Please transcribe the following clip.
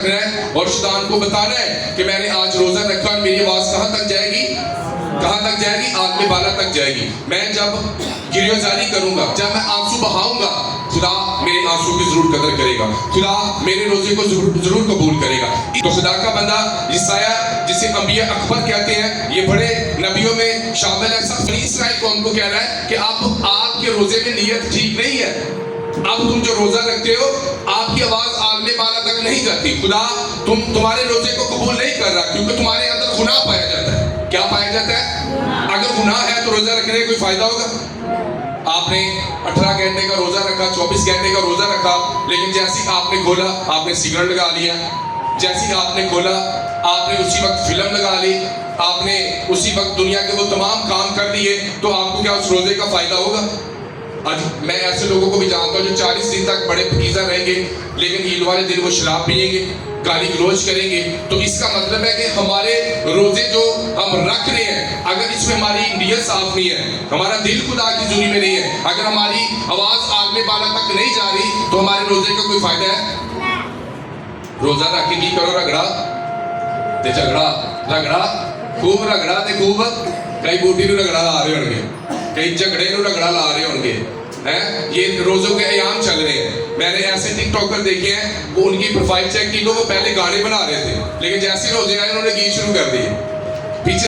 اور شیطان کو بتانا ہے کہ میں نے آج روزہ رکھا اور میری آواز کہاں تک جائے گی؟ کہاں تک جائے گی؟ آگ میں بالا تک جائے گی. میں جب گریہزاری کروں گا، جب میں آنسو بہاؤں گا، خدا میرے آنسو کی ضرور قدر کرے گا، خدا میرے روزے کو ضرور قبول کرے گا. تو خدا کا بندہ یسایہ، جسے انبیاء اکبر کہتے ہیں، یہ بڑے نبیوں میں شامل ہے. بنی اسرائیل قوم کو کہہ رہا ہے کہ اب آپ کے روزے میں نیت ٹھیک نہیں ہے. اب تم جو روزہ رکھتے ہو، آپ کی آواز آگ میں بالا تک نہیں جاتی. خدا تمہارے روزے کو قبول نہیں کر رہا، کیونکہ تمہارے اندر گناہ پایا جاتا ہے. کیا پایا جاتا ہے؟ اگر گناہ ہے تو روزہ رکھنے کا کوئی فائدہ ہوگا؟ آپ نے 18 گھنٹے کا روزہ رکھا، 24 گھنٹے کا روزہ رکھا، لیکن جیسی آپ نے کھولا آپ نے سگریٹ لگا لیا، جیسی آپ نے کھولا آپ نے اسی وقت فلم لگا لی، آپ نے اسی وقت دنیا کے وہ تمام کام کر لیے، تو آپ کو کیا اس روزے کا فائدہ ہوگا؟ آج میں ایسے لوگوں کو بھی جانتا ہوں جو 40 دن تک بڑے پکیزہ رہیں گے، لیکن عید والے دن وہ شراب پئیں گے، گالی گلوچ کریں گے. تو اس کا مطلب ہے کہ ہمارے روزے جو ہم رکھ رہے ہیں، اگر اس میں ہماری نیت صاف نہیں ہے، ہمارا دل خدا کی حضوری میں نہیں ہے، اگر ہماری آواز آگ میں بالا تک نہیں جا رہی، تو ہمارے روزے کا کوئی فائدہ ہے؟ روزہ رکھ کے کی کرو؟ رگڑا تے جھگڑا، رگڑا خوب رگڑا تے خوب. کئی بوٹی نو رگڑا لا رہے ہوں گے، کئی جھگڑے نو رگڑا لا رہے ہوں گے. یہ روزوں کے ایام چل رہے ہیں. میں نے ایسے ٹک ٹاکر دیکھے ہیں، وہ ان کی پروفائل چیک کی تو وہ پہلے گانے بنا رہے تھے، لیکن جیسے روزے آئے انہوں نے گیت شروع کر دیے. پیچھے